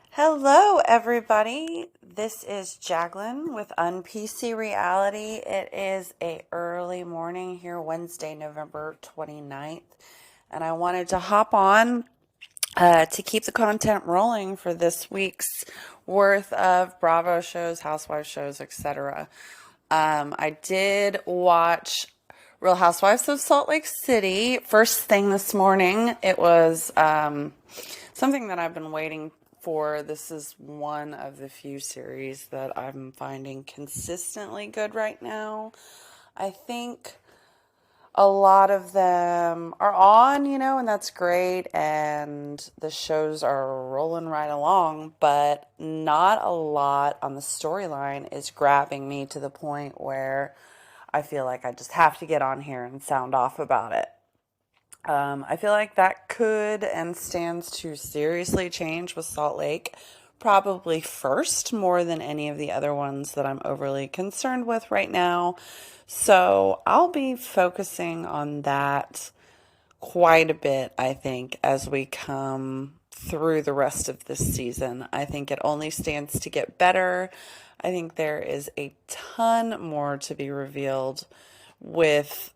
Hello, everybody. This is Jacqueline with UnPC Reality. It is a early morning here, Wednesday, November 29th, and I wanted to hop on to keep the content rolling for this week's worth of Bravo shows, Housewives shows, etc. I did watch Real Housewives of Salt Lake City first thing this morning. It was something that I've been waiting for. This is one of the few series that I'm finding consistently good right now. I think a lot of them are on, and that's great, and the shows are rolling right along, but not a lot on the storyline is grabbing me to the point where I feel like I just have to get on here and sound off about it. I feel like that could and stands to seriously change with Salt Lake, probably first more than any of the other ones that I'm overly concerned with right now. So I'll be focusing on that quite a bit, I think, as we come through the rest of this season. I think it only stands to get better. I think there is a ton more to be revealed with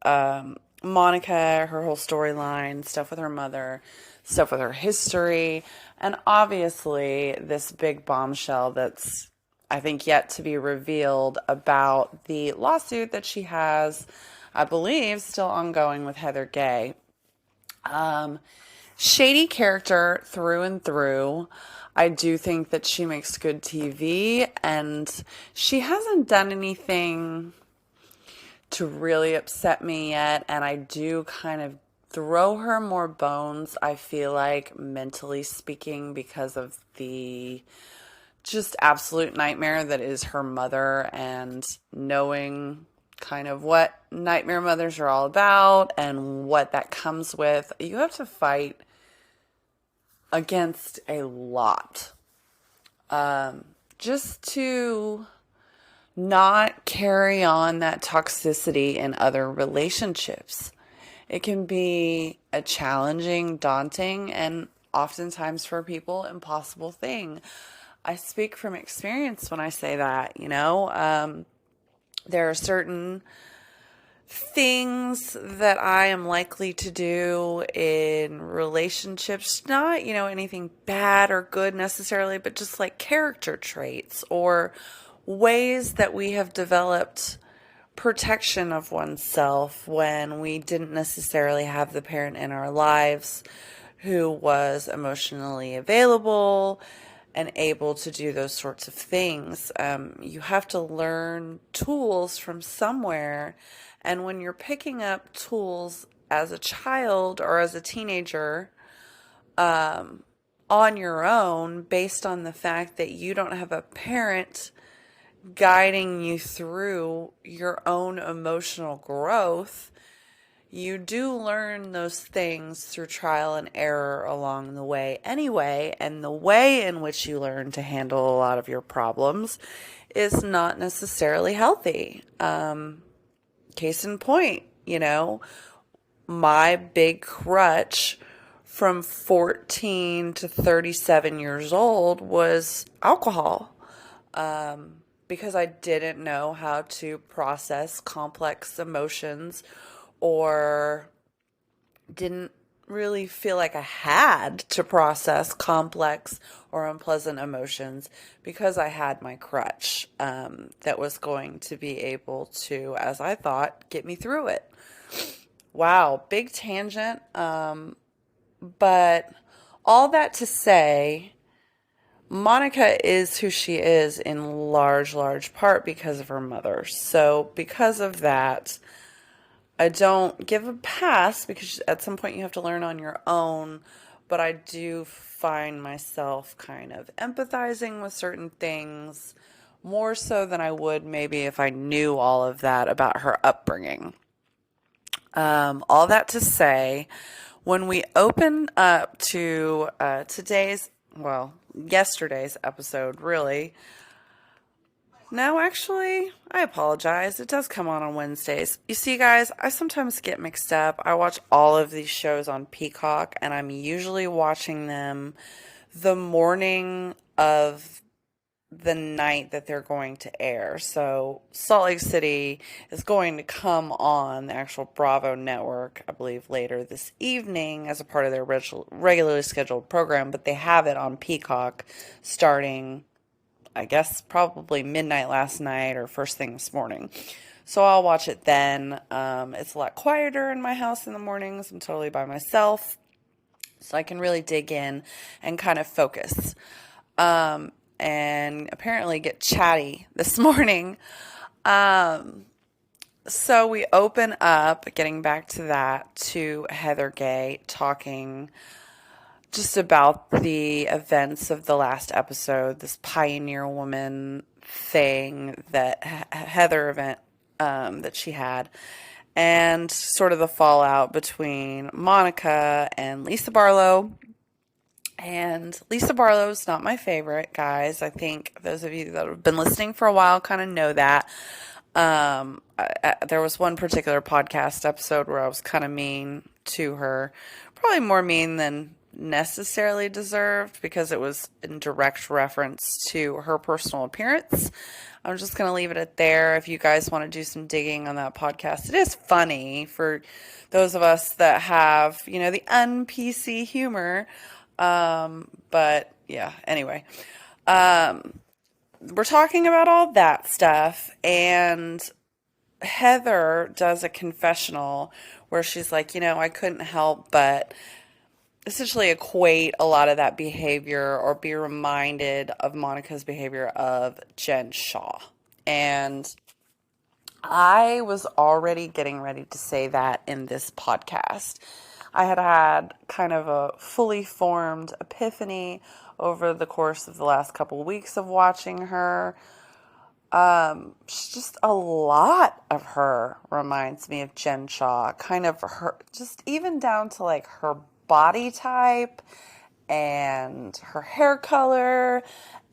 Monica, her whole storyline, stuff with her mother, stuff with her history, and obviously this big bombshell that's, I think, yet to be revealed about the lawsuit that she has, I believe, still ongoing with Heather Gay. Shady character through and through. I do think that she makes good TV, and she hasn't done anything to really upset me yet, and I do kind of throw her more bones, I feel like, mentally speaking, because of the just absolute nightmare that is her mother, and knowing kind of what nightmare mothers are all about and what that comes with. You have to fight against a lot just to not carry on that toxicity in other relationships. It can be a challenging, daunting, and oftentimes for people, impossible thing. I speak from experience when I say that, there are certain things that I am likely to do in relationships, not, anything bad or good necessarily, but just like character traits or ways that we have developed protection of oneself when we didn't necessarily have the parent in our lives who was emotionally available and able to do those sorts of things. You have to learn tools from somewhere, and when you're picking up tools as a child or as a teenager on your own, based on the fact that you don't have a parent guiding you through your own emotional growth, you do learn those things through trial and error along the way anyway, and the way in which you learn to handle a lot of your problems is not necessarily healthy. Case in point, my big crutch from 14 to 37 years old was alcohol. Because I didn't know how to process complex emotions, or didn't really feel like I had to process complex or unpleasant emotions, because I had my crutch that was going to be able to, as I thought, get me through it. Wow, big tangent. But all that to say, Monica is who she is in large part because of her mother. So because of that, I don't give a pass, because at some point you have to learn on your own, but I do find myself kind of empathizing with certain things more so than I would maybe if I knew all of that about her upbringing. All that to say, when we open up to yesterday's episode, really, No, actually, I apologize. It does come on Wednesdays. You see, guys, I sometimes get mixed up. I watch all of these shows on Peacock, and I'm usually watching them the morning of the night that they're going to air. So Salt Lake City is going to come on the actual Bravo network, I believe, later this evening as a part of their regularly scheduled program, but they have it on Peacock starting, I guess, probably midnight last night or first thing this morning. So I'll watch it then. It's a lot quieter in my house in the mornings. I'm totally by myself, so I can really dig in and kind of focus. And apparently get chatty this morning. So we open up, getting back to that, to Heather Gay talking just about the events of the last episode, this pioneer woman thing that Heather event that she had, and sort of the fallout between Monica and Lisa Barlow. And Lisa Barlow's not my favorite, guys. I think those of you that have been listening for a while kind of know that. There was one particular podcast episode where I was kind of mean to her, probably more mean than necessarily deserved because it was in direct reference to her personal appearance. I'm just going to leave it at there. If you guys want to do some digging on that podcast, it is funny for those of us that have, the un-PC humor. But yeah, anyway, we're talking about all that stuff, and Heather does a confessional where she's like, I couldn't help but essentially equate a lot of that behavior or be reminded of Monica's behavior of Jen Shaw. And I was already getting ready to say that in this podcast. I had kind of a fully formed epiphany over the course of the last couple of weeks of watching her. Just a lot of her reminds me of Jen Shaw, kind of her, just even down to like her body type and her hair color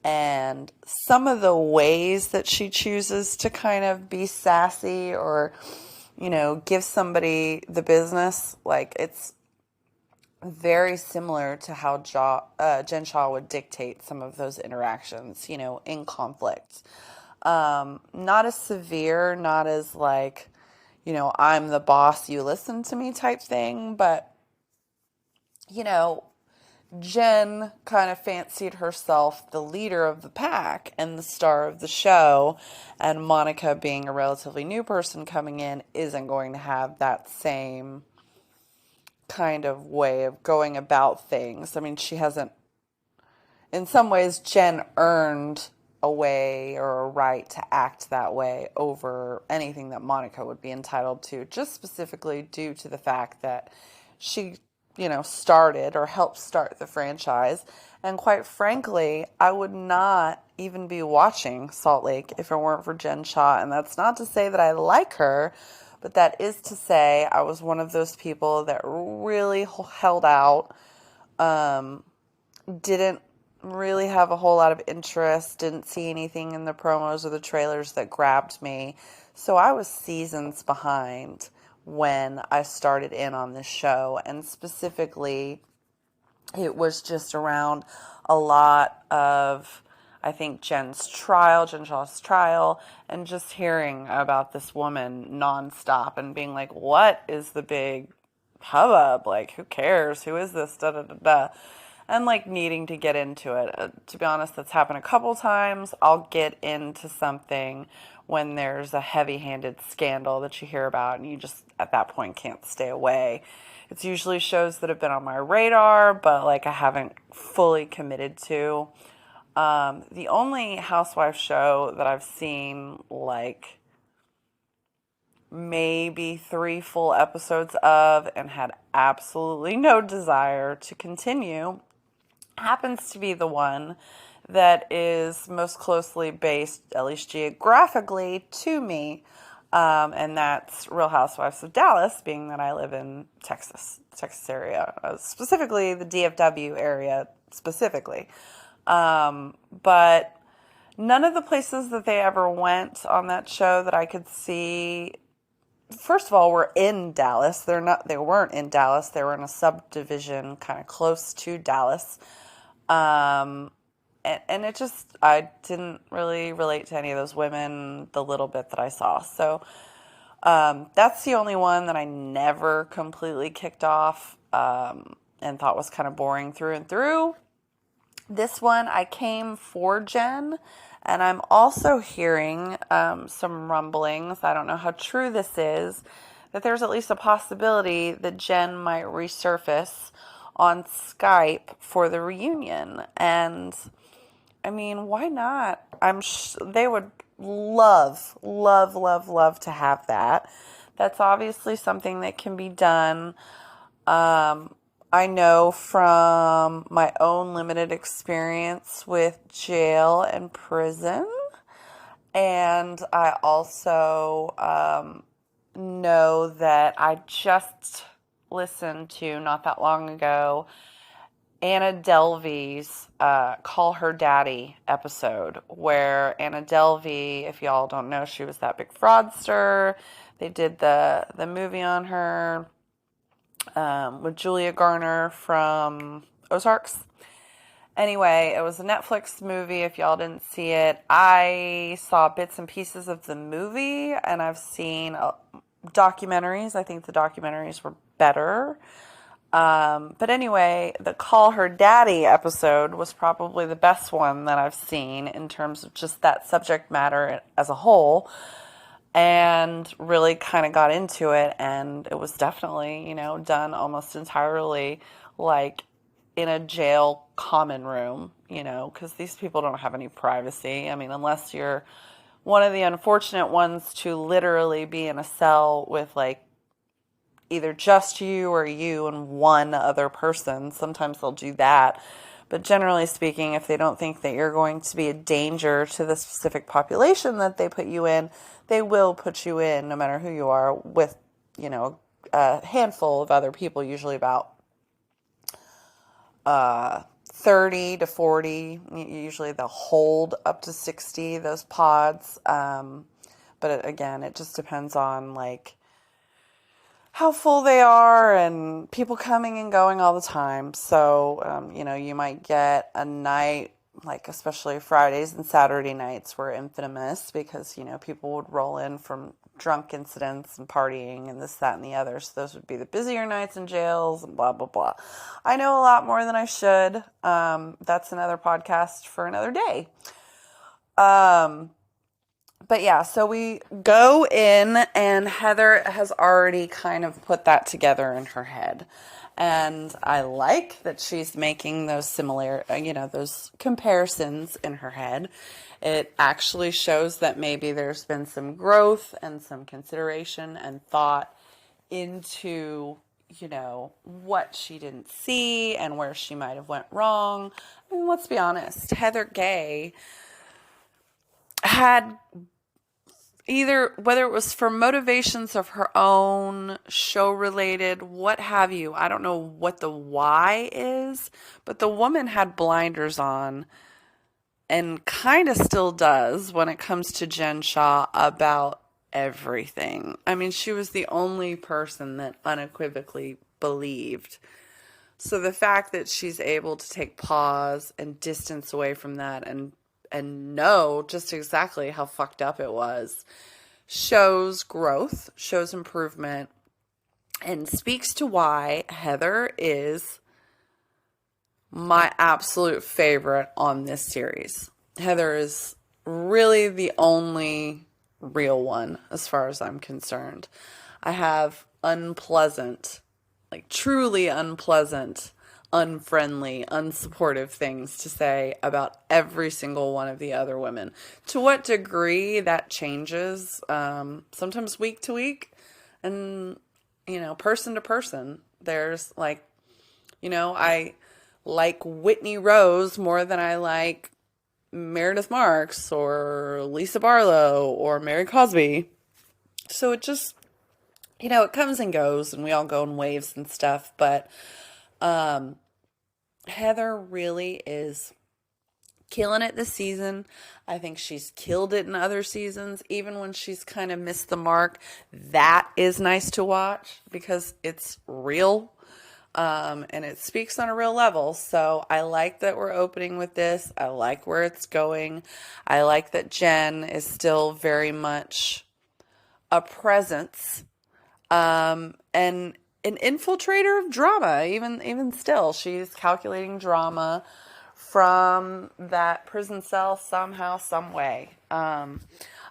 and some of the ways that she chooses to kind of be sassy or, give somebody the business. Like, it's very similar to how Jen Shaw would dictate some of those interactions, in conflict. Not as severe, not as like, I'm the boss, you listen to me type thing, but, Jen kind of fancied herself the leader of the pack and the star of the show, and Monica, being a relatively new person coming in, isn't going to have that same kind of way of going about things. I mean, she hasn't, in some ways, Jen earned a way or a right to act that way over anything that Monica would be entitled to, just specifically due to the fact that she started or helped start the franchise. And quite frankly, I would not even be watching Salt Lake if it weren't for Jen Shaw. And that's not to say that I like her, but that is to say I was one of those people that really held out, didn't really have a whole lot of interest, didn't see anything in the promos or the trailers that grabbed me. So I was seasons behind when I started in on this show, and specifically it was just around a lot of, I think, Jen Shaw's trial, and just hearing about this woman nonstop and being like, what is the big hubbub? Like, who cares? Who is this? Da da da da. And like needing to get into it. To be honest, that's happened a couple times. I'll get into something when there's a heavy-handed scandal that you hear about and you just, at that point, can't stay away. It's usually shows that have been on my radar, but like I haven't fully committed to. The only Housewives show that I've seen like maybe 3 full episodes of and had absolutely no desire to continue happens to be the one that is most closely based, at least geographically, to me, and that's Real Housewives of Dallas, being that I live in Texas area, specifically the DFW area specifically. But None of the places that they ever went on that show that I could see, first of all, were in Dallas. They weren't in Dallas. They were in a subdivision kind of close to Dallas. And it just, I didn't really relate to any of those women the little bit that I saw. So that's the only one that I never completely kicked off and thought was kind of boring through and through. This one, I came for Jen, and I'm also hearing some rumblings. I don't know how true this is, that there's at least a possibility that Jen might resurface on Skype for the reunion. And I mean, why not? They would love, love, love, love to have that. That's obviously something that can be done. I know from my own limited experience with jail and prison, and I also know that I just listened to, not that long ago, Anna Delvey's Call Her Daddy episode, where Anna Delvey, if y'all don't know, she was that big fraudster. They did the movie on her with Julia Garner from Ozarks. Anyway, it was a Netflix movie. If y'all didn't see it, I saw bits and pieces of the movie, and I've seen documentaries. I think the documentaries were better. But anyway, the Call Her Daddy episode was probably the best one that I've seen in terms of just that subject matter as a whole, and really kind of got into it. And it was definitely, done almost entirely like in a jail common room, because these people don't have any privacy. I mean, unless you're one of the unfortunate ones to literally be in a cell with like either just you or you and one other person. Sometimes they'll do that. But generally speaking, if they don't think that you're going to be a danger to the specific population that they put you in, they will put you in, no matter who you are, with, a handful of other people, usually about 30 to 40. Usually they'll hold up to 60, those pods. But again, it just depends on, like, how full they are and people coming and going all the time. So, you might get a night, like especially Fridays and Saturday nights were infamous because, people would roll in from drunk incidents and partying and this, that, and the other. So those would be the busier nights in jails and blah, blah, blah. I know a lot more than I should. That's another podcast for another day. But yeah, so we go in, and Heather has already kind of put that together in her head. And I like that she's making those those comparisons in her head. It actually shows that maybe there's been some growth and some consideration and thought into, what she didn't see and where she might have went wrong. I mean, let's be honest, Heather Gay had either, whether it was for motivations of her own, show related, what have you, I don't know what the why is, but the woman had blinders on and kind of still does when it comes to Jen Shah about everything. I mean, she was the only person that unequivocally believed. So the fact that she's able to take pause and distance away from that and know just exactly how fucked up it was, shows growth, shows improvement, and speaks to why Heather is my absolute favorite on this series. Heather is really the only real one as far as I'm concerned. I have unpleasant, like truly unpleasant, unfriendly, unsupportive things to say about every single one of the other women. To what degree that changes, sometimes week to week and, person to person. There's like, I like Whitney Rose more than I like Meredith Marks or Lisa Barlow or Mary Cosby. So it just, it comes and goes and we all go in waves and stuff, but Heather really is killing it this season. I think she's killed it in other seasons, even when she's kind of missed the mark. That is nice to watch because it's real. And it speaks on a real level. So I like that we're opening with this. I like where it's going. I like that Jen is still very much a presence, and an infiltrator of drama. Even still, she's calculating drama from that prison cell somehow, some way. I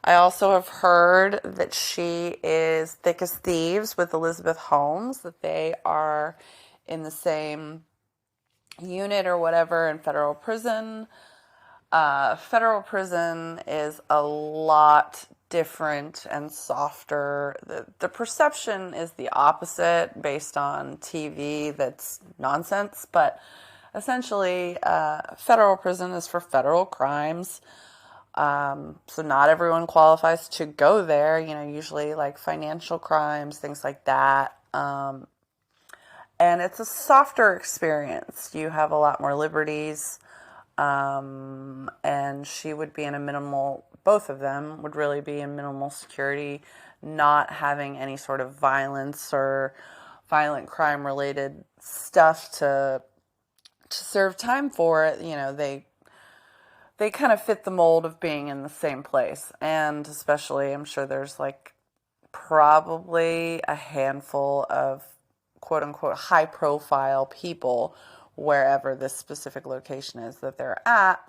also have heard that she is thick as thieves with Elizabeth Holmes, that they are in the same unit or whatever in federal prison. Federal prison is a lot different and softer. The perception is the opposite based on TV that's nonsense, but essentially federal prison is for federal crimes. So not everyone qualifies to go there, usually like financial crimes, things like that. And it's a softer experience. You have a lot more liberties. And she would be in a minimal, both of them would really be in minimal security, not having any sort of violence or violent crime related stuff to serve time for it. They kind of fit the mold of being in the same place. And especially, I'm sure there's like probably a handful of quote unquote high profile people wherever this specific location is that they're at.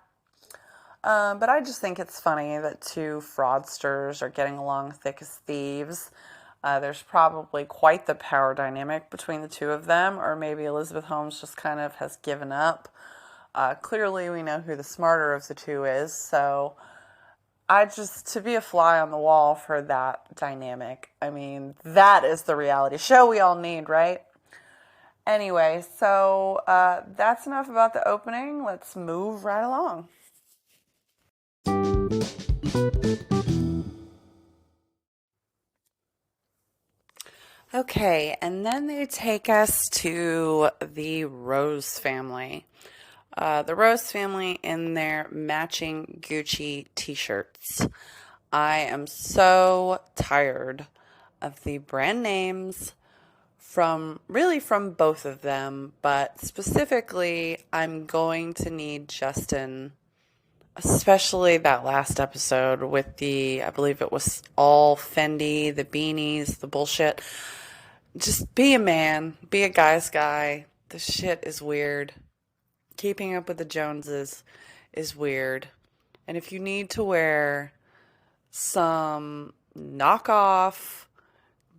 But I just think it's funny that two fraudsters are getting along thick as thieves. There's probably quite the power dynamic between the two of them, or maybe Elizabeth Holmes just kind of has given up. Clearly we know who the smarter of the two is, so to be a fly on the wall for that dynamic, I mean, that is the reality show we all need, right? Anyway, so that's enough about the opening. Let's move right along. Okay, and then they take us to the Rose family. The Rose family in their matching Gucci t-shirts. I am so tired of the brand names from both of them, but specifically, I'm going to need Justin, especially that last episode with I believe it was all Fendi, the beanies, the bullshit. Just be a man, be a guy's guy. The shit is weird. Keeping up with the Joneses is weird. And if you need to wear some knockoff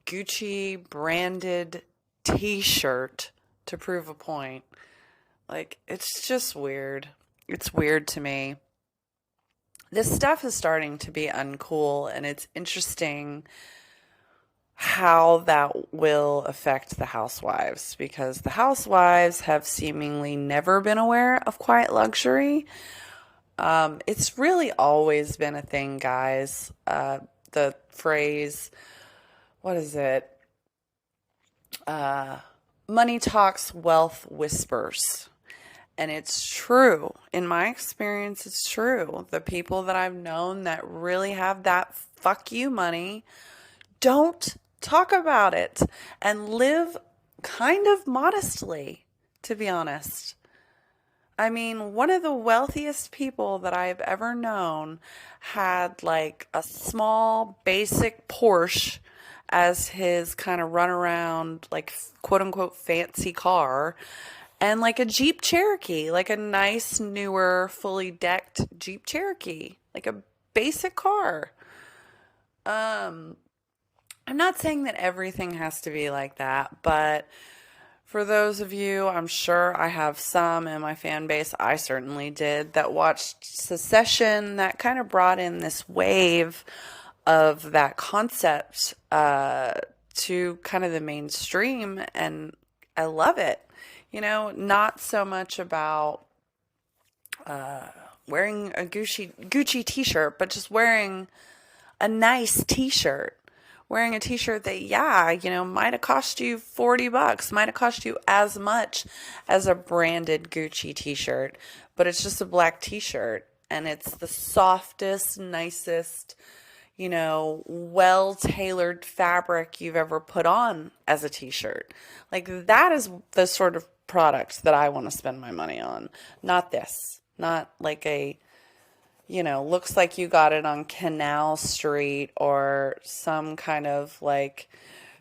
Gucci branded t-shirt to prove a point, like, it's just weird. It's weird to me. This stuff is starting to be uncool, and it's interesting how that will affect the Housewives, because the Housewives have seemingly never been aware of quiet luxury. It's really always been a thing, guys. The phrase, what is it? Money talks, wealth whispers. And it's true. In my experience, it's true. The people that I've known that really have that fuck you money don't talk about it and live kind of modestly, to be honest. I mean, one of the wealthiest people that I've ever known had like a small basic Porsche as his kind of runaround, like quote unquote fancy car, and like a Jeep Cherokee, like a nice, newer, fully decked Jeep Cherokee, like a basic car. I'm not saying that everything has to be like that, but for those of you, I'm sure I have some in my fan base, I certainly did, that watched Succession, that kind of brought in this wave of that concept to kind of the mainstream, and I love it. Not so much about wearing a Gucci t-shirt, but just wearing a nice t-shirt wearing a t-shirt that, yeah, might have cost you $40, might have cost you as much as a branded Gucci t-shirt, but it's just a black t-shirt and it's the softest, nicest, well-tailored fabric you've ever put on as a t-shirt. Like, that is the sort of product that I want to spend my money on. Not this. Not like a, looks like you got it on Canal Street or some kind of like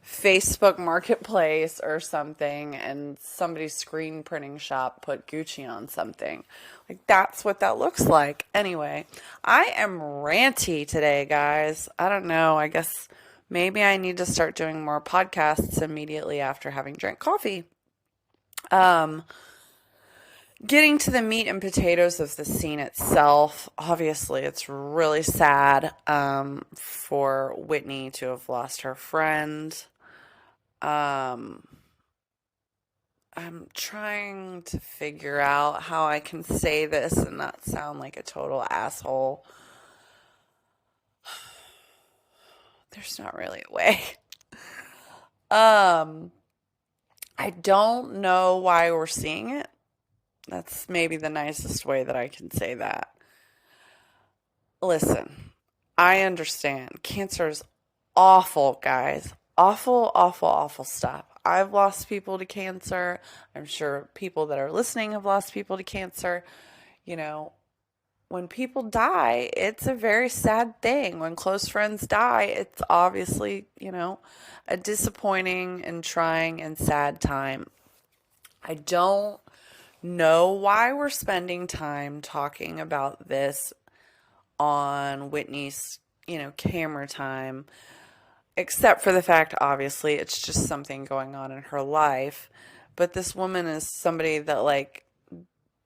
Facebook marketplace or something, and somebody's screen printing shop put Gucci on something. Like, that's what that looks like. Anyway, I am ranty today, guys. I don't know. I guess maybe I need to start doing more podcasts immediately after having drank coffee. Getting to the meat and potatoes of the scene itself, obviously it's really sad for Whitney to have lost her friend. I'm trying to figure out how I can say this and not sound like a total asshole. There's not really a way. I don't know why we're seeing it. That's maybe the nicest way that I can say that. Listen, I understand. Cancer is awful, guys. Awful, awful, awful stuff. I've lost people to cancer. I'm sure people that are listening have lost people to cancer. When people die, it's a very sad thing. When close friends die, it's obviously, a disappointing and trying and sad time. I don't know why we're spending time talking about this on Whitney's, camera time, except for the fact, obviously, it's just something going on in her life. But this woman is somebody that,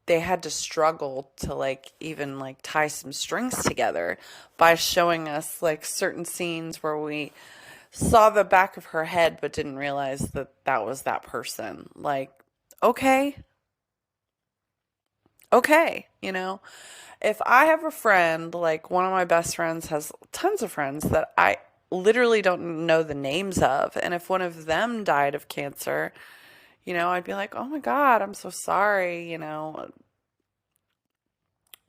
they had to struggle to, even, tie some strings together by showing us, certain scenes where we saw the back of her head but didn't realize that that was that person. Okay. Okay, if I have a friend, one of my best friends has tons of friends that I literally don't know the names of, and if one of them died of cancer, I'd be like, oh my God, I'm so sorry,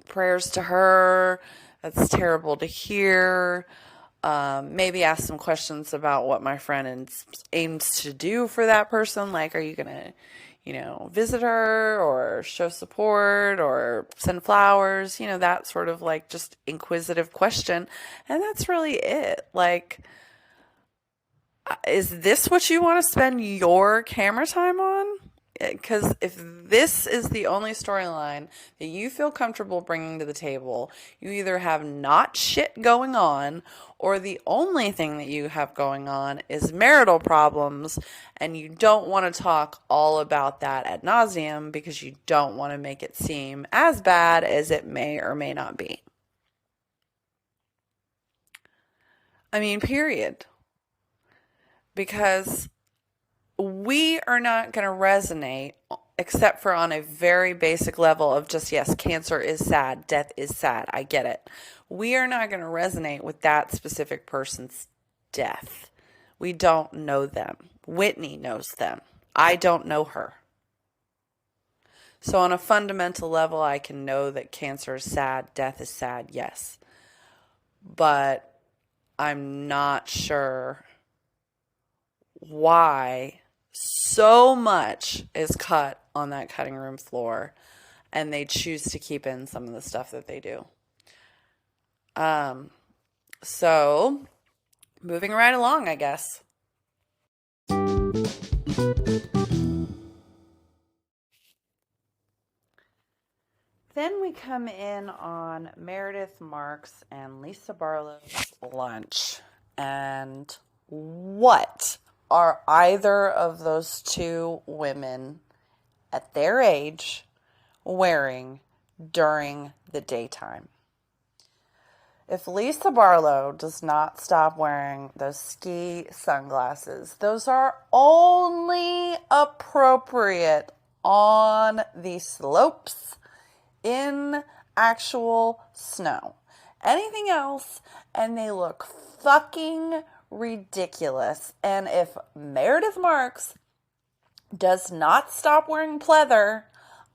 prayers to her, that's terrible to hear. Maybe ask some questions about what my friend aims to do for that person, are you gonna visit her or show support or send flowers, that sort of just inquisitive question. And that's really it. Is this what you want to spend your camera time on? Because if this is the only storyline that you feel comfortable bringing to the table, you either have not shit going on, or the only thing that you have going on is marital problems, and you don't want to talk all about that ad nauseum because you don't want to make it seem as bad as it may or may not be. I mean, period. Because we are not going to resonate except for on a very basic level of just, yes, cancer is sad, death is sad, I get it. We are not going to resonate with that specific person's death. We don't know them. Whitney knows them. I don't know her. So on a fundamental level, I can know that cancer is sad, death is sad, yes. But I'm not sure why so much is cut on that cutting room floor and they choose to keep in some of the stuff that they do. So moving right along, I guess. Then we come in on Meredith Marks and Lisa Barlow's lunch. And what are either of those two women at their age wearing during the daytime? If Lisa Barlow does not stop wearing those ski sunglasses, those are only appropriate on the slopes in actual snow. Anything else, and they look fucking ridiculous. And if Meredith Marks does not stop wearing pleather,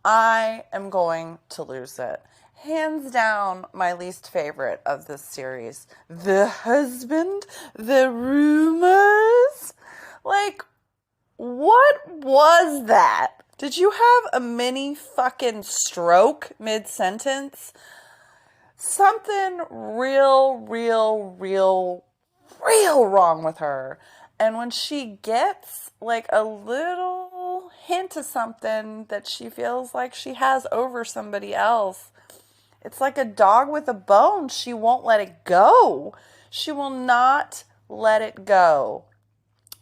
I am going to lose it. Hands down, my least favorite of this series. The husband, the rumors. Like, what was that? Did you have a mini fucking stroke mid-sentence? Something real wrong with her. And when she gets like a little hint of something that she feels like she has over somebody else, it's like a dog with a bone. She won't let it go. She will not let it go.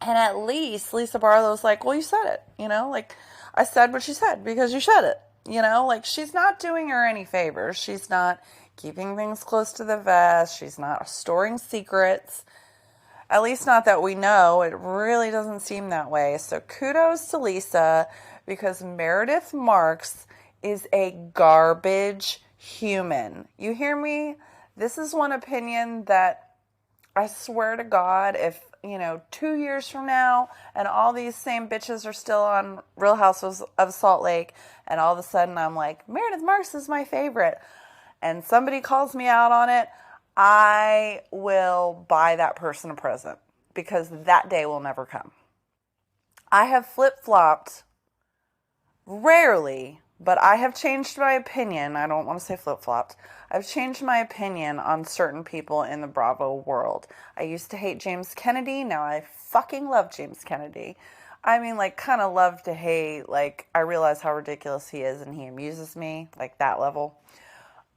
And at least Lisa Barlow's like, well, you said it, like I said what she said because you said it, like she's not doing her any favors. She's not keeping things close to the vest. She's not storing secrets. At least not that we know. It really doesn't seem that way. So kudos to Lisa, because Meredith Marks is a garbage human. You hear me? This is one opinion that I swear to God, if 2 years from now and all these same bitches are still on Real Housewives of Salt Lake, and all of a sudden I'm like, Meredith Marks is my favorite, and somebody calls me out on it, I will buy that person a present, because that day will never come. I have flip-flopped rarely, but I have changed my opinion. I don't want to say flip-flopped. I've changed my opinion on certain people in the Bravo world. I used to hate James Kennedy. Now I fucking love James Kennedy. I mean, like, kind of love to hate. Like, I realize how ridiculous he is and he amuses me, like that level.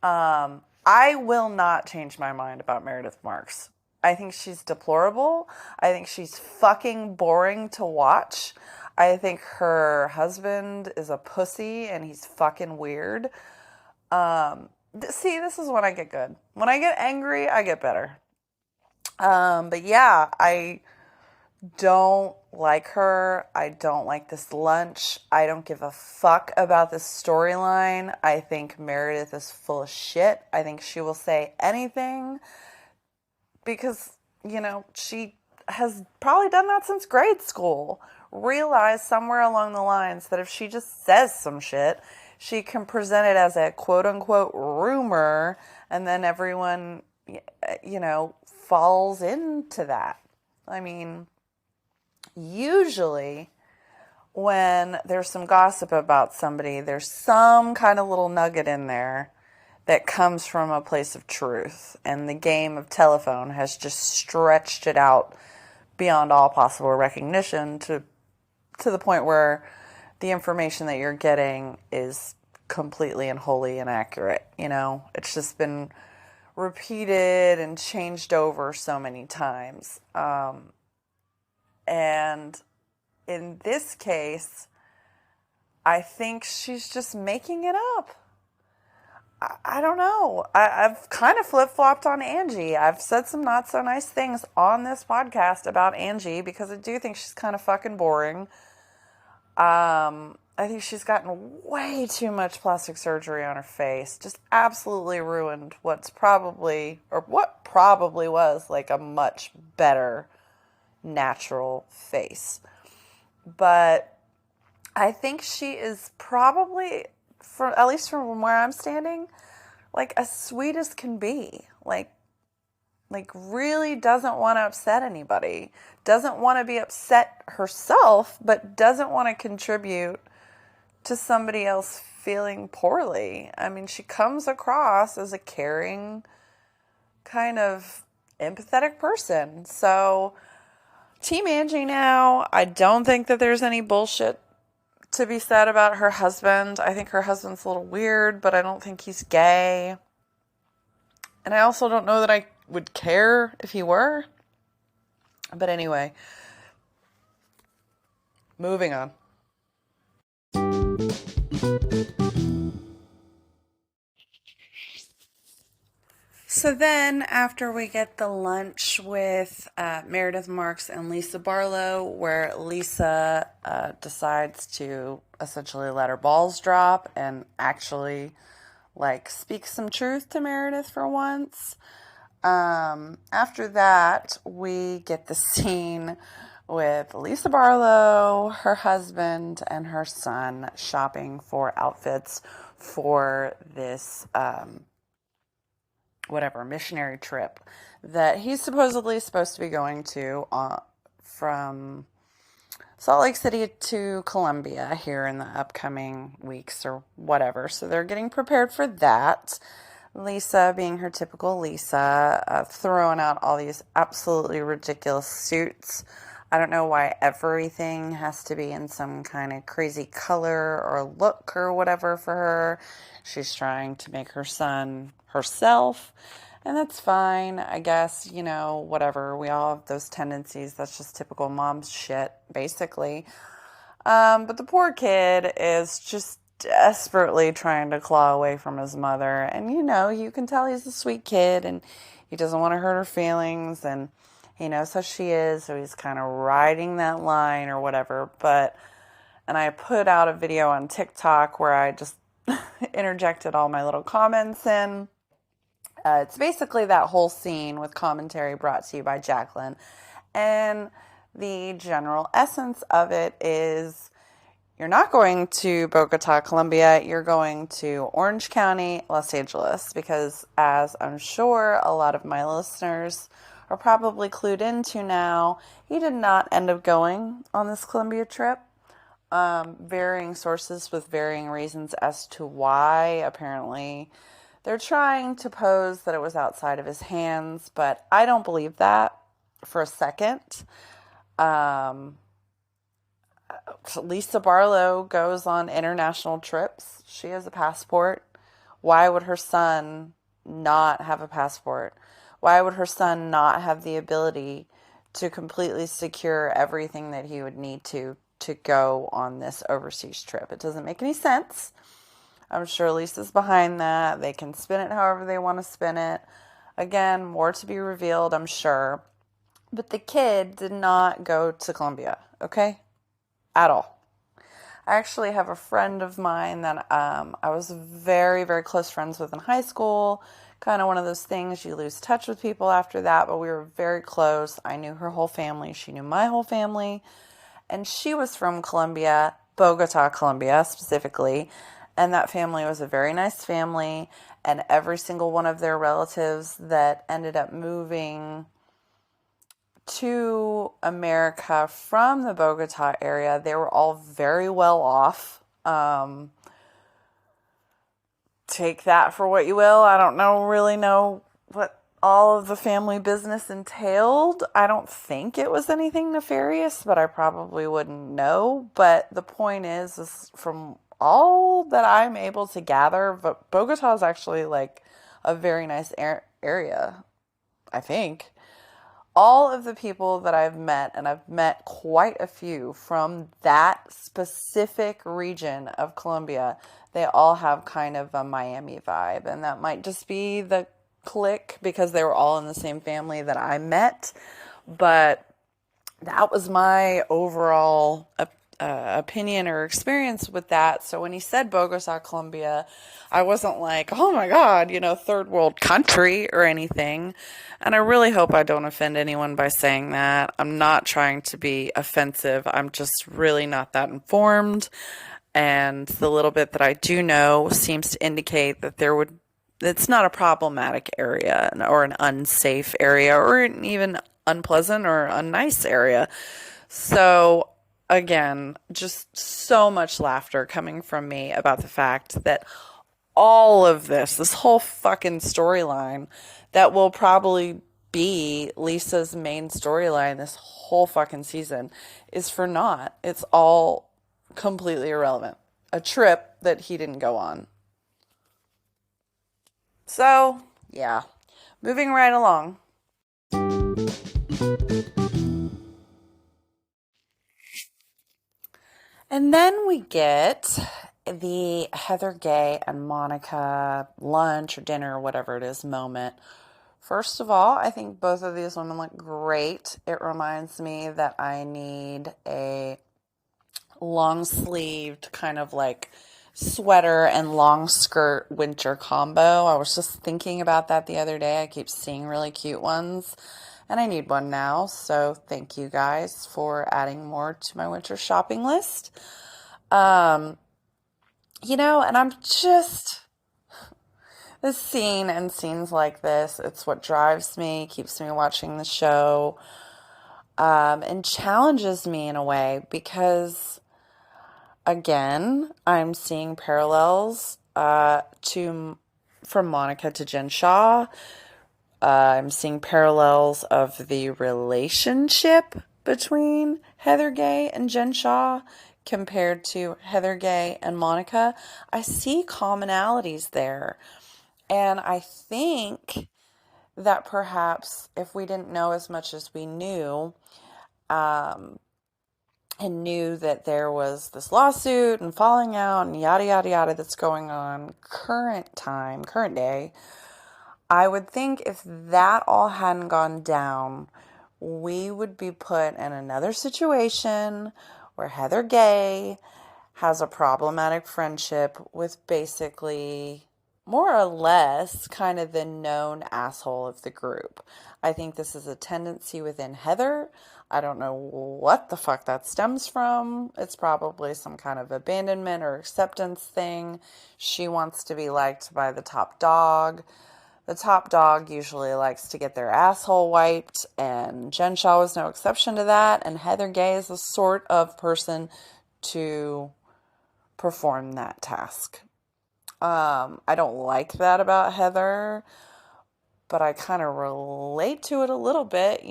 I will not change my mind about Meredith Marks. I think she's deplorable. I think she's fucking boring to watch. I think her husband is a pussy and he's fucking weird. See, this is when I get good. When I get angry, I get better. But yeah, I don't like her. I don't like this lunch. I don't give a fuck about this storyline. I think Meredith is full of shit. I think she will say anything because, she has probably done that since grade school. Realized somewhere along the lines that if she just says some shit, she can present it as a quote-unquote rumor, and then everyone, falls into that. I mean, usually when there's some gossip about somebody, there's some kind of little nugget in there that comes from a place of truth, and the game of telephone has just stretched it out beyond all possible recognition to the point where the information that you're getting is completely and wholly inaccurate. It's just been repeated and changed over so many times. And in this case, I think she's just making it up. I don't know. I've kind of flip-flopped on Angie. I've said some not so nice things on this podcast about Angie because I do think she's kind of fucking boring. I think she's gotten way too much plastic surgery on her face. Just absolutely ruined what probably was like a much better natural face. But I think she is probably, at least from where I'm standing, like as sweet as can be. Like really doesn't want to upset anybody. Doesn't want to be upset herself, but doesn't want to contribute to somebody else feeling poorly. I mean, she comes across as a caring, kind of empathetic person. So, Team Angie now. I don't think that there's any bullshit to be said about her husband. I think her husband's a little weird, but I don't think he's gay. And I also don't know that I would care if he were. But anyway, moving on. So then, after we get the lunch with Meredith Marks and Lisa Barlow, where Lisa decides to essentially let her balls drop and actually, speak some truth to Meredith for once, After that, we get the scene with Lisa Barlow, her husband, and her son shopping for outfits for this missionary trip that he's supposedly supposed to be going to from Salt Lake City to Columbia here in the upcoming weeks or whatever. So they're getting prepared for that. Lisa, being her typical Lisa, throwing out all these absolutely ridiculous suits. I don't know why everything has to be in some kind of crazy color or look or whatever for her. She's trying to make her son herself, and that's fine, I guess, whatever. We all have those tendencies. That's just typical mom shit, basically. But the poor kid is just desperately trying to claw away from his mother. And, you can tell he's a sweet kid and he doesn't want to hurt her feelings. And he knows how she is. So he's kind of riding that line or whatever. And I put out a video on TikTok where I just interjected all my little comments in. It's basically that whole scene with commentary brought to you by Jacqueline. And the general essence of it is you're not going to Bogota, Colombia. You're going to Orange County, Los Angeles, because as I'm sure a lot of my listeners are probably clued into now, he did not end up going on this Colombia trip. Varying sources with varying reasons as to why. Apparently, they're trying to pose that it was outside of his hands, but I don't believe that for a second. Lisa Barlow goes on international trips. She has a passport. Why would her son not have a passport? Why would her son not have the ability to completely secure everything that he would need to go on this overseas trip? It doesn't make any sense. I'm sure Lisa's behind that. They can spin it however they want to spin it. Again, more to be revealed, I'm sure. But the kid did not go to Colombia, okay? At all. I actually have a friend of mine that I was very, very close friends with in high school. Kind of one of those things, you lose touch with people after that, but we were very close. I knew her whole family. She knew my whole family. And she was from Colombia, Bogota, Colombia specifically. And that family was a very nice family. And every single one of their relatives that ended up moving to America from the Bogota area, they were all very well off. Take that for what you will. I don't really know what all of the family business entailed. I don't think it was anything nefarious, but I probably wouldn't know. But the point is from all that I'm able to gather, Bogota is actually like a very nice area, I think. All of the people that I've met, and I've met quite a few from that specific region of Colombia, they all have kind of a Miami vibe. And that might just be the clique because they were all in the same family that I met. But that was my overall opinion or experience with that. So when he said Bogota, Colombia, I wasn't like, oh my God, third world country or anything. And I really hope I don't offend anyone by saying that. I'm not trying to be offensive. I'm just really not that informed. And the little bit that I do know seems to indicate that it's not a problematic area or an unsafe area or an even unpleasant or unnice area. So again, just so much laughter coming from me about the fact that all of this whole fucking storyline that will probably be Lisa's main storyline this whole fucking season is for naught. It's all completely irrelevant. A trip that he didn't go on. So, yeah. Moving right along. And then we get the Heather Gay and Monica lunch or dinner or whatever it is moment. First of all, I think both of these women look great. It reminds me that I need a long-sleeved kind of like sweater and long skirt winter combo. I was just thinking about that the other day. I keep seeing really cute ones, and I need one now. So thank you guys for adding more to my winter shopping list. And I'm just, this scene and scenes like this, it's what drives me, keeps me watching the show, and challenges me in a way because, again, I'm seeing parallels from Monica to Jen Shah. I'm seeing parallels of the relationship between Heather Gay and Jen Shah compared to Heather Gay and Monica. I see commonalities there. And I think that perhaps if we didn't know as much as we knew, and knew that there was this lawsuit and falling out and yada, yada, yada that's going on current day, I would think if that all hadn't gone down, we would be put in another situation where Heather Gay has a problematic friendship with basically more or less kind of the known asshole of the group. I think this is a tendency within Heather. I don't know what the fuck that stems from. It's probably some kind of abandonment or acceptance thing. She wants to be liked by the top dog. The top dog usually likes to get their asshole wiped, and Jen Shah was no exception to that, and Heather Gay is the sort of person to perform that task. I don't like that about Heather, but I kind of relate to it a little bit.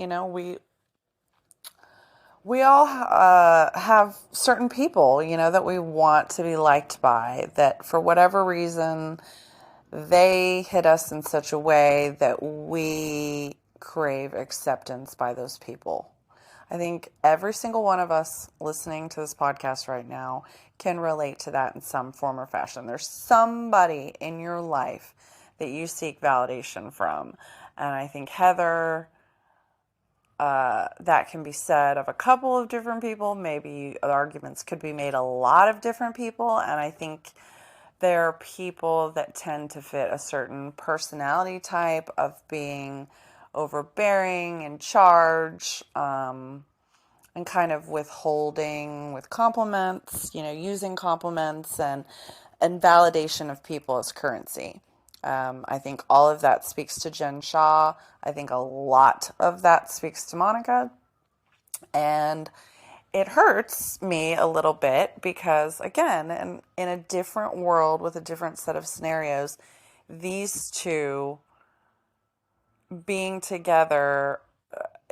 We all have certain people, that we want to be liked by, that for whatever reason, they hit us in such a way that we crave acceptance by those people. I think every single one of us listening to this podcast right now can relate to that in some form or fashion. There's somebody in your life that you seek validation from. And I think Heather, that can be said of a couple of different people. Maybe arguments could be made a lot of different people. And I think there are people that tend to fit a certain personality type of being overbearing, in charge, and kind of withholding with compliments, using compliments and validation of people as currency. I think all of that speaks to Jen Shah. I think a lot of that speaks to Monica. And it hurts me a little bit because, again, in a different world with a different set of scenarios, these two being together,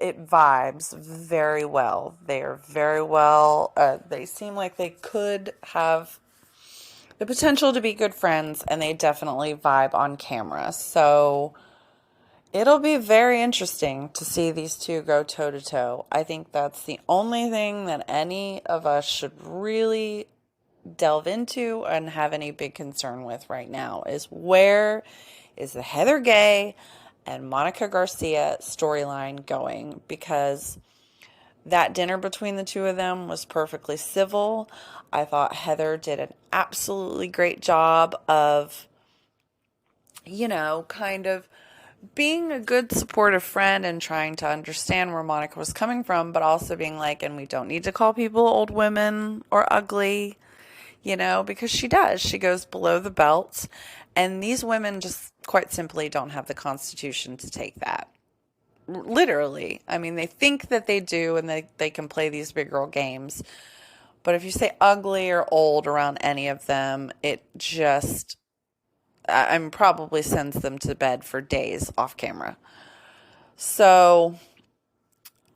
it vibes very well. They are very well, they seem like they could have the potential to be good friends, and they definitely vibe on camera. So it'll be very interesting to see these two go toe-to-toe. I think that's the only thing that any of us should really delve into and have any big concern with right now is where is the Heather Gay and Monica Garcia storyline going, because that dinner between the two of them was perfectly civil. I thought Heather did an absolutely great job of, kind of being a good supportive friend and trying to understand where Monica was coming from, but also being like, and we don't need to call people old women or ugly, because she does. She goes below the belt, and these women just quite simply don't have the constitution to take that. Literally. I mean, they think that they do, and they can play these big girl games. But if you say ugly or old around any of them, it just, probably sends them to bed for days off camera. So,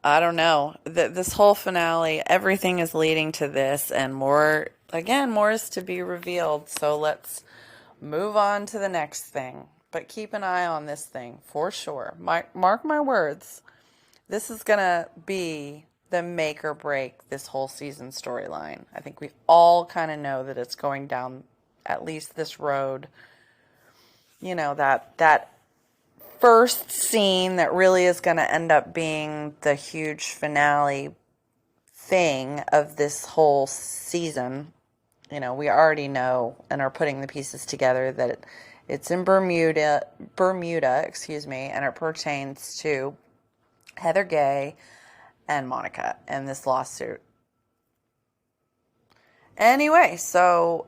I don't know. This whole finale, everything is leading to this, and more is to be revealed. So let's move on to the next thing. But keep an eye on this thing for sure. Mark my words. This is going to be the make or break this whole season storyline. I think we all kind of know that it's going down at least this road. That first scene that really is going to end up being the huge finale thing of this whole season we already know and are putting the pieces together that it's in Bermuda, excuse me, and it pertains to Heather Gay and Monica in this lawsuit. Anyway, so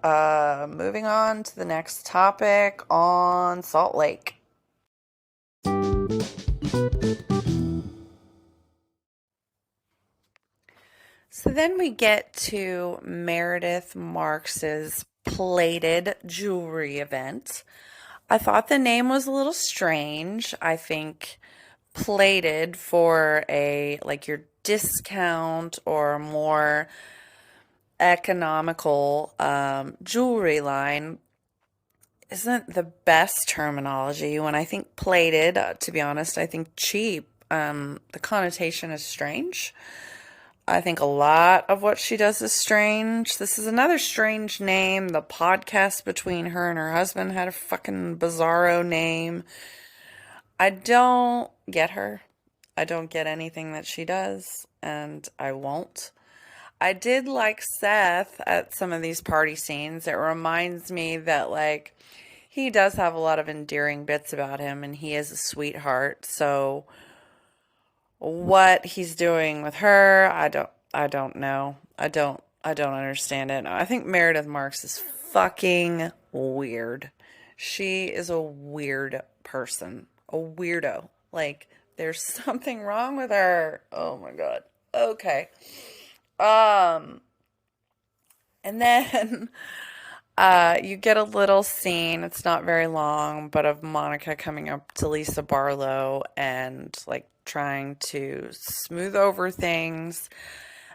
moving on to the next topic on Salt Lake. So then we get to Meredith Marks's plated jewelry event. I thought the name was a little strange. I think plated for your discount or more economical jewelry line isn't the best terminology. When I think plated, to be honest, I think cheap. The connotation is strange. I think a lot of what she does is strange. This is another strange name. The podcast between her and her husband had a fucking bizarro name. I don't get her. I don't get anything that she does, and I won't. I did like Seth at some of these party scenes. It reminds me that, he does have a lot of endearing bits about him, and he is a sweetheart. So what he's doing with her, I don't know. I don't understand it. I think Meredith Marks is fucking weird. She is a weird person. A weirdo. There's something wrong with her. Oh my God. Okay. And then you get a little scene, it's not very long, but of Monica coming up to Lisa Barlow and trying to smooth over things.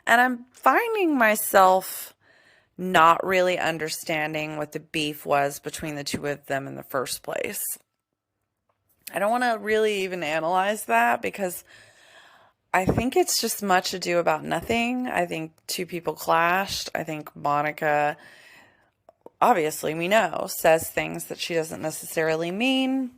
And I'm finding myself not really understanding what the beef was between the two of them in the first place. I don't want to really even analyze that because I think it's just much ado about nothing. I think two people clashed. I think Monica, obviously we know, says things that she doesn't necessarily mean.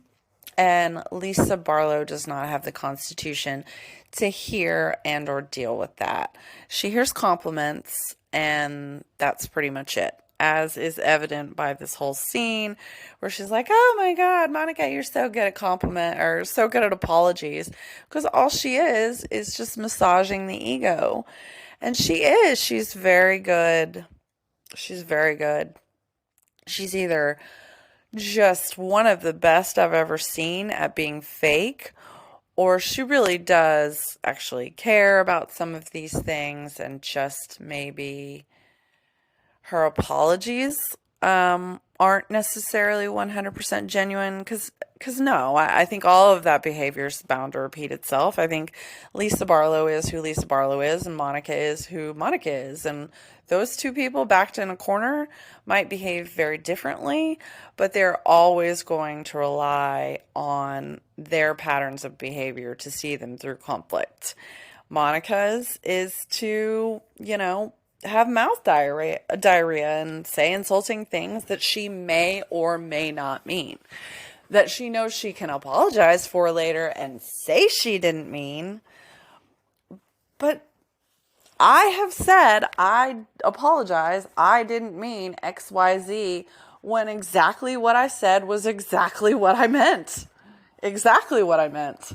And Lisa Barlow does not have the constitution to hear and or deal with that. She hears compliments, and that's pretty much it, as is evident by this whole scene where she's like, oh my God, Monica, you're so good at compliment or so good at apologies. Because all she is just massaging the ego. And she is. She's very good. She's very good. She's either just one of the best I've ever seen at being fake, or she really does actually care about some of these things, and just maybe her apologies aren't necessarily 100% genuine, because no, I think all of that behavior is bound to repeat itself. I think Lisa Barlow is who Lisa Barlow is, and Monica is who Monica is, and those two people backed in a corner might behave very differently, but they're always going to rely on their patterns of behavior to see them through conflict. Monica's is to, have mouth diarrhea and say insulting things that she may or may not mean, that she knows she can apologize for later and say she didn't mean. But I have said, I apologize, I didn't mean XYZ, when exactly what I said was exactly what I meant. Exactly what I meant.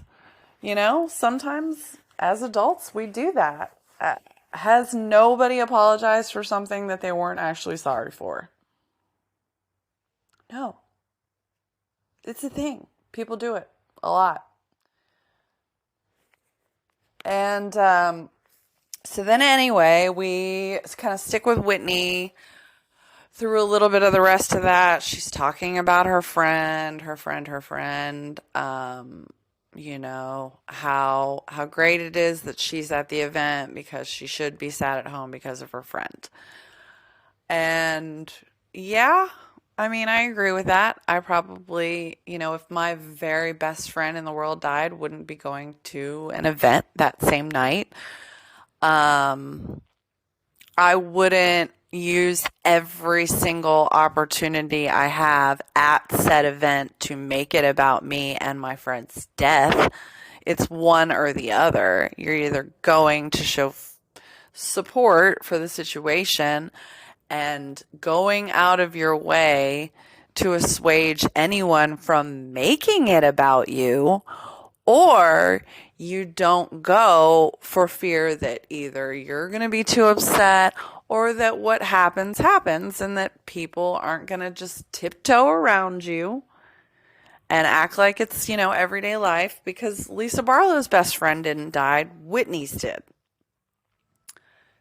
Sometimes as adults we do that. Has nobody apologized for something that they weren't actually sorry for? No. It's a thing. People do it a lot. And so then anyway, we kind of stick with Whitney through a little bit of the rest of that. She's talking about her friend, how great it is that she's at the event because she should be sat at home because of her friend. And yeah, I agree with that. I probably, if my very best friend in the world died, wouldn't be going to an event that same night. I wouldn't use every single opportunity I have at said event to make it about me and my friend's death. It's one or the other. You're either going to show support for the situation and going out of your way to assuage anyone from making it about you, or you don't go for fear that either you're going to be too upset or that what happens happens and that people aren't going to just tiptoe around you and act like it's, everyday life, because Lisa Barlow's best friend didn't die, Whitney's did.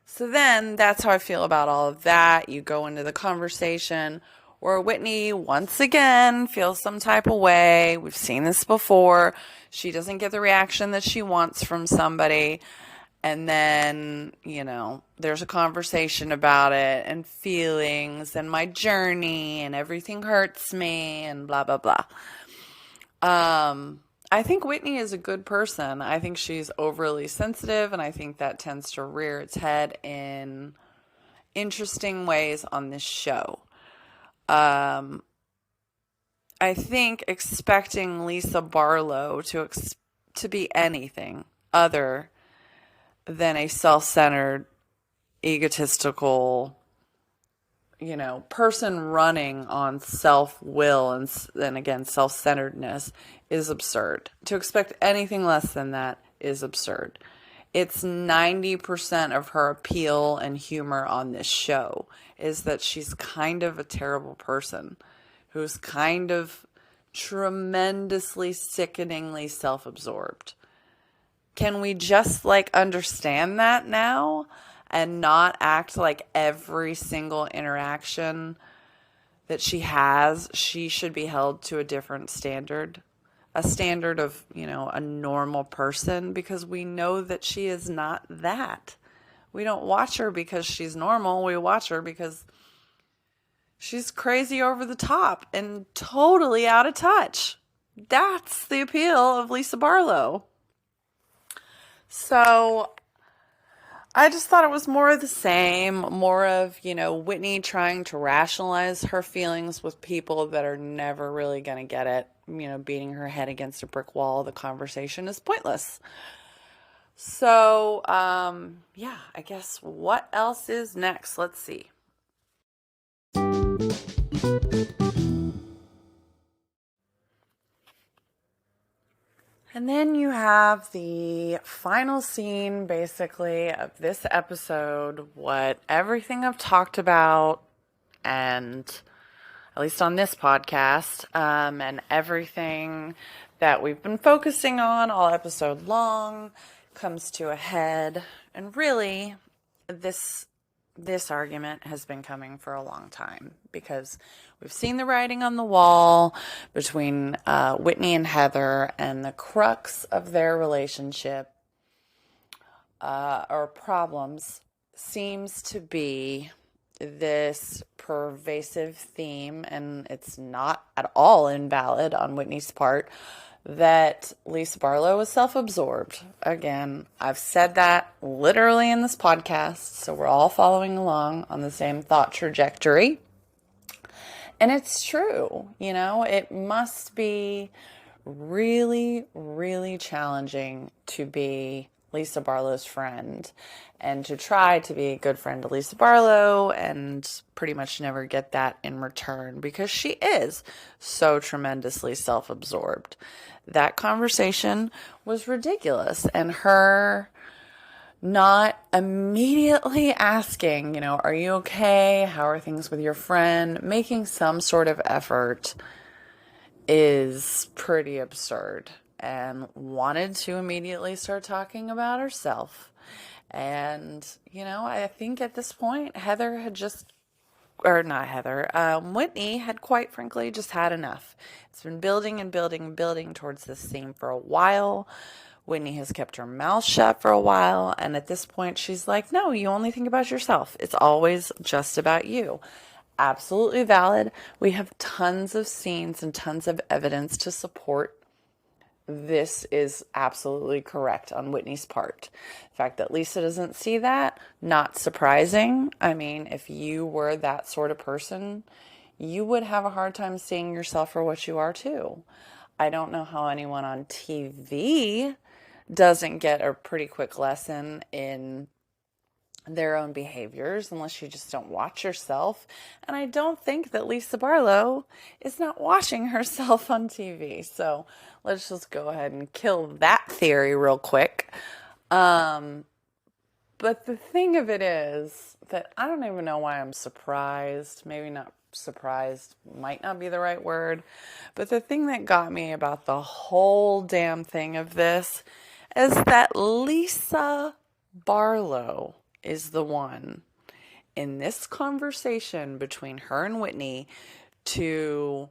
So then that's how I feel about all of that. You go into the conversation where Whitney once again feels some type of way. We've seen this before. She doesn't get the reaction that she wants from somebody. And then, there's a conversation about it and feelings and my journey and everything hurts me and blah, blah, blah. I think Whitney is a good person. I think she's overly sensitive, and I think that tends to rear its head in interesting ways on this show. I think expecting Lisa Barlow to be anything other than a self-centered, egotistical, person running on self-will and again, self-centeredness is absurd. To expect anything less than that is absurd. It's 90% of her appeal and humor on this show is that she's kind of a terrible person who's kind of tremendously, sickeningly self-absorbed. Can we just understand that now and not act like every single interaction that she has, she should be held to a different standard? A standard of, a normal person, because we know that she is not that. We don't watch her because she's normal. We watch her because she's crazy over the top and totally out of touch. That's the appeal of Lisa Barlow. So I just thought it was more of the same, more of, Whitney trying to rationalize her feelings with people that are never really going to get it. Beating her head against a brick wall, the conversation is pointless. So, I guess what else is next? Let's see. And then you have the final scene, basically, of this episode, what everything I've talked about, and at least on this podcast, and everything that we've been focusing on all episode long comes to a head. And really, this argument has been coming for a long time, because we've seen the writing on the wall between Whitney and Heather, and the crux of their relationship or problems seems to be this pervasive theme, and it's not at all invalid on Whitney's part, that Lisa Barlow is self-absorbed. Again, I've said that literally in this podcast, so we're all following along on the same thought trajectory. And it's true, it must be really, really challenging to be Lisa Barlow's friend and to try to be a good friend to Lisa Barlow and pretty much never get that in return, because she is so tremendously self-absorbed. That conversation was ridiculous, and her not immediately asking, are you okay? How are things with your friend? Making some sort of effort is pretty absurd, and wanted to immediately start talking about herself. And, I think at this point, Whitney had quite frankly just had enough. It's been building and building and building towards this theme for a while. Whitney has kept her mouth shut for a while, and at this point she's like, no, you only think about yourself. It's always just about you. Absolutely valid. We have tons of scenes and tons of evidence to support this is absolutely correct on Whitney's part. The fact that Lisa doesn't see that, not surprising. I mean, if you were that sort of person, you would have a hard time seeing yourself for what you are too. I don't know how anyone on TV doesn't get a pretty quick lesson in their own behaviors unless you just don't watch yourself. And I don't think that Lisa Barlow is not watching herself on TV. So let's just go ahead and kill that theory real quick. But the thing of it is that I don't even know why I'm surprised. Maybe not surprised, might not be the right word. But the thing that got me about the whole damn thing of this is that Lisa Barlow is the one in this conversation between her and Whitney to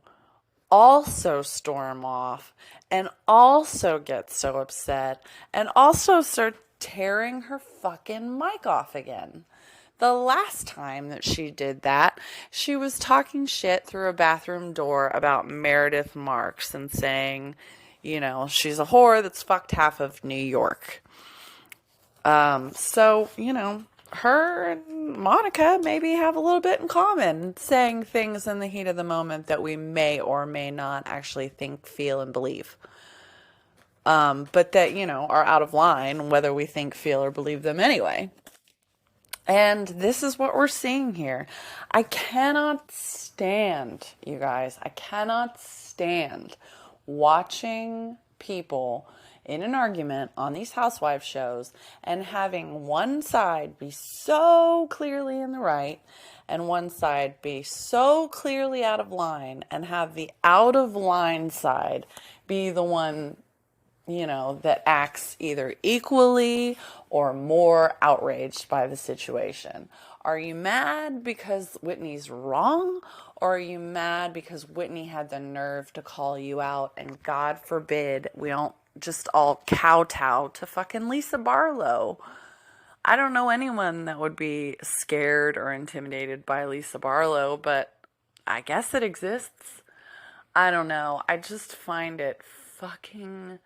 also storm off and also get so upset and also start tearing her fucking mic off again. The last time that she did that, she was talking shit through a bathroom door about Meredith Marks and saying, you know, she's a whore that's fucked half of New York. So, you know, her and Monica maybe have a little bit in common, saying things in the heat of the moment that we may or may not actually think, feel, and believe. But that, you know, are out of line whether we think, feel, or believe them anyway. And this is what we're seeing here. I cannot stand, you guys, I cannot stand watching people in an argument on these Housewives shows and having one side be so clearly in the right and one side be so clearly out of line, and have the out of line side be the one, you know, that acts either equally or more outraged by the situation. Are you mad because Whitney's wrong? Or are you mad because Whitney had the nerve to call you out, and God forbid we don't just all kowtow to fucking Lisa Barlow? I don't know anyone that would be scared or intimidated by Lisa Barlow, but I guess it exists. I don't know. I just find it fucking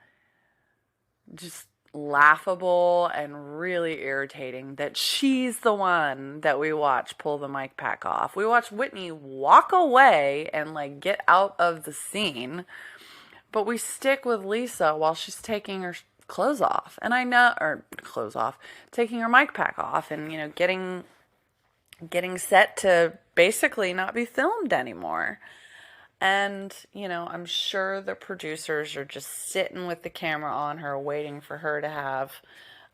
just laughable and really irritating that she's the one that we watch pull the mic pack off. We watch Whitney walk away and like get out of the scene, but we stick with Lisa while she's taking her clothes off. And I know, or clothes off, taking her mic pack off and, you know, getting set to basically not be filmed anymore. And, you know, I'm sure the producers are just sitting with the camera on her, waiting for her to have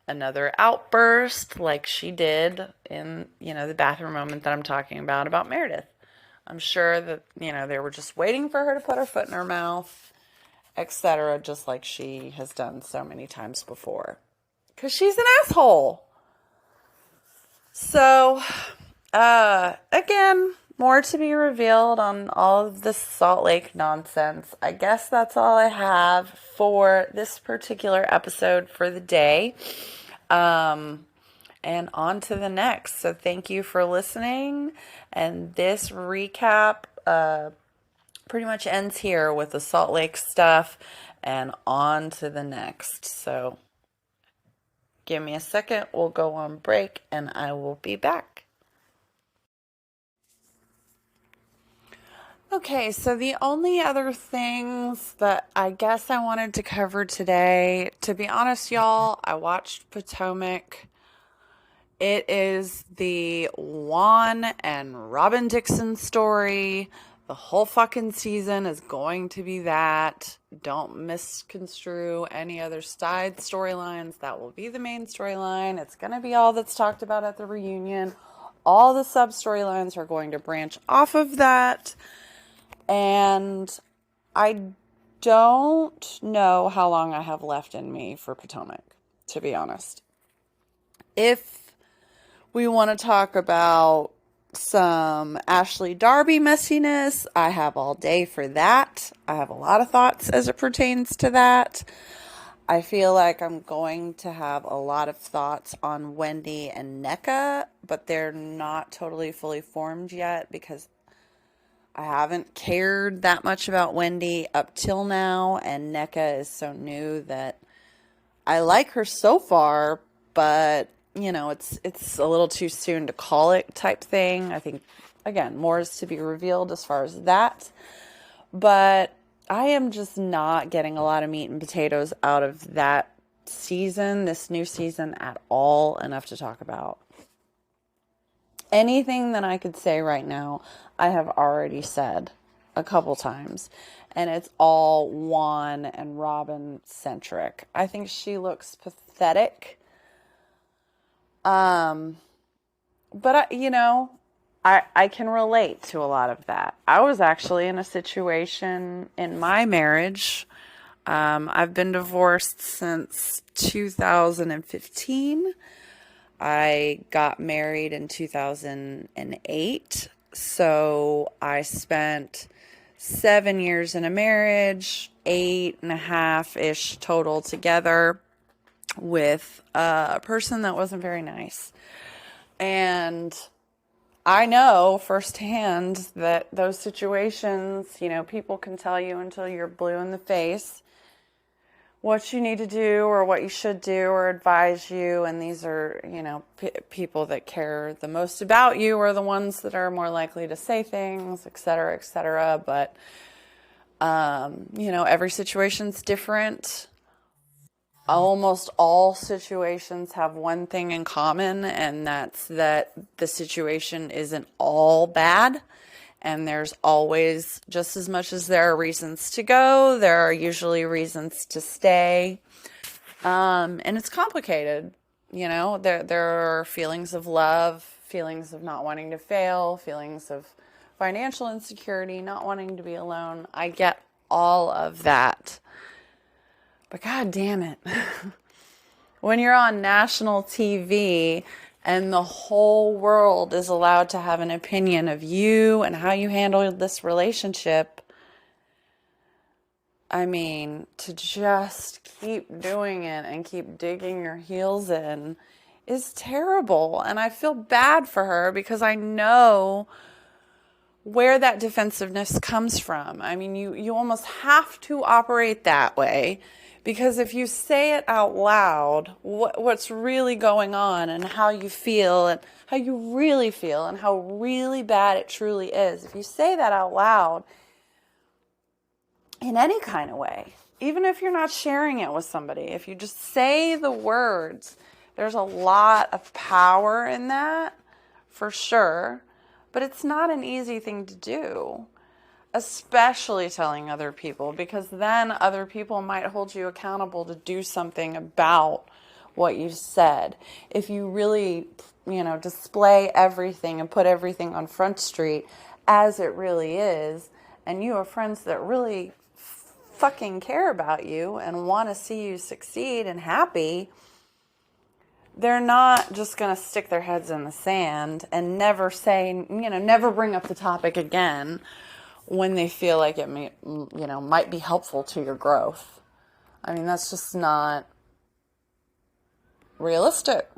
another outburst like she did in, you know, the bathroom moment that I'm talking about Meredith. I'm sure that, you know, they were just waiting for her to put her foot in her mouth, etc., just like she has done so many times before. Because she's an asshole. So, again, more to be revealed on all of this Salt Lake nonsense. I guess that's all I have for this particular episode for the day. And on to the next. So thank you for listening. And this recap pretty much ends here with the Salt Lake stuff and on to the next. So give me a second. We'll go on break and I will be back. Okay, so the only other things that I guess I wanted to cover today, to be honest, y'all, I watched Potomac. It is the Juan and Robin Dixon story. The whole fucking season is going to be that. Don't misconstrue any other side storylines. That will be the main storyline. It's going to be all that's talked about at the reunion. All the sub-storylines are going to branch off of that. And I don't know how long I have left in me for Potomac, to be honest. If we want to talk about some Ashley Darby messiness, I have all day for that. I have a lot of thoughts as it pertains to that. I feel like I'm going to have a lot of thoughts on Wendy and NECA, but they're not totally fully formed yet because I haven't cared that much about Wendy up till now, and NECA is so new that I like her so far, but, you know, it's a little too soon to call it type thing. I think, again, more is to be revealed as far as that, but I am just not getting a lot of meat and potatoes out of that season, this new season at all, enough to talk about. Anything that I could say right now, I have already said a couple times. And it's all Juan and Robin centric. I think she looks pathetic. But I can relate to a lot of that. I was actually in a situation in my marriage. I've been divorced since 2015. I got married in 2008. So I spent 7 years in a marriage, 8.5-ish total together with a person that wasn't very nice. And I know firsthand that those situations, people can tell you until you're blue in the face what you need to do or what you should do or advise you. And these are, people that care the most about you are the ones that are more likely to say things, et cetera, et cetera. But, every situation's different. Almost all situations have one thing in common, and that's that the situation isn't all bad. And there's always, just as much as there are reasons to go, there are usually reasons to stay. And it's complicated. There are feelings of love, feelings of not wanting to fail, feelings of financial insecurity, not wanting to be alone. I get all of that. But God damn it. When you're on national TV and the whole world is allowed to have an opinion of you and how you handled this relationship, to just keep doing it and keep digging your heels in is terrible. And I feel bad for her because I know where that defensiveness comes from. You almost have to operate that way. Because if you say it out loud, what's really going on and how you feel and how you really feel and how really bad it truly is, if you say that out loud in any kind of way, even if you're not sharing it with somebody, if you just say the words, there's a lot of power in that, for sure. But it's not an easy thing to do. Especially telling other people, because then other people might hold you accountable to do something about what you said. If you really, display everything and put everything on Front Street as it really is, and you have friends that really fucking care about you and want to see you succeed and happy, they're not just going to stick their heads in the sand and never bring up the topic again when they feel like it might be helpful to your growth. That's just not realistic.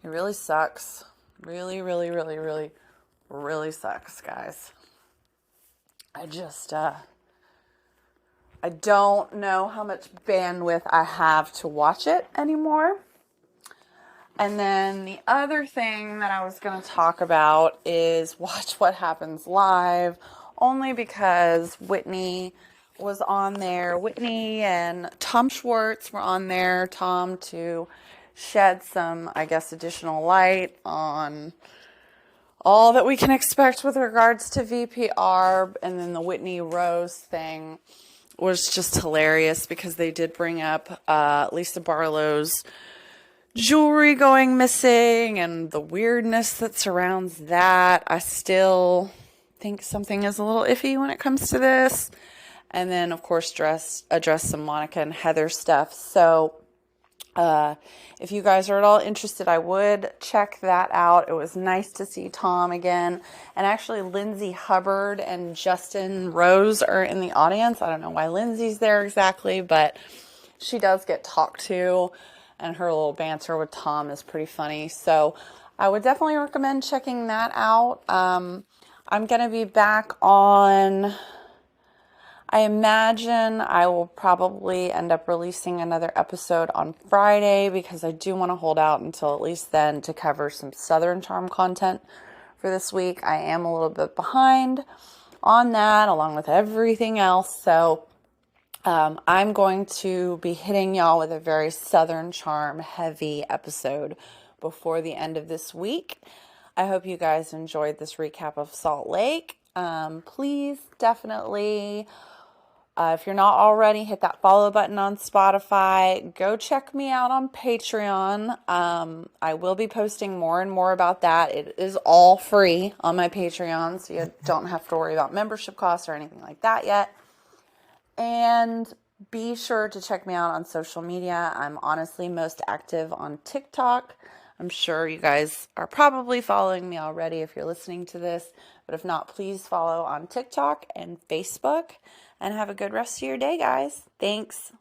It really sucks. Really, really, really, really, really sucks, guys. I don't know how much bandwidth I have to watch it anymore. And then the other thing that I was going to talk about is Watch What Happens Live, only because Whitney was on there. Whitney and Tom Schwartz were on there. Tom to shed some, additional light on all that we can expect with regards to VPR. And then the Whitney Rose thing was just hilarious because they did bring up Lisa Barlow's jewelry going missing and the weirdness that surrounds that. I still think something is a little iffy when it comes to this. And then, of course, address some Monica and Heather stuff. So if you guys are at all interested, I would check that out. It was nice to see Tom again. And actually, Lindsay Hubbard and Justin Rose are in the audience. I don't know why Lindsay's there exactly, but she does get talked to. And her little banter with Tom is pretty funny. So I would definitely recommend checking that out. I'm going to be back on, I imagine I will probably end up releasing another episode on Friday because I do want to hold out until at least then to cover some Southern Charm content for this week. I am a little bit behind on that along with everything else. So I'm going to be hitting y'all with a very Southern Charm heavy episode before the end of this week. I hope you guys enjoyed this recap of Salt Lake. Please definitely, if you're not already, hit that follow button on Spotify. Go check me out on Patreon. I will be posting more and more about that. It is all free on my Patreon, so you don't have to worry about membership costs or anything like that yet. And be sure to check me out on social media. I'm honestly most active on TikTok. I'm sure you guys are probably following me already if you're listening to this, but if not, please follow on TikTok and Facebook, and have a good rest of your day, guys. Thanks.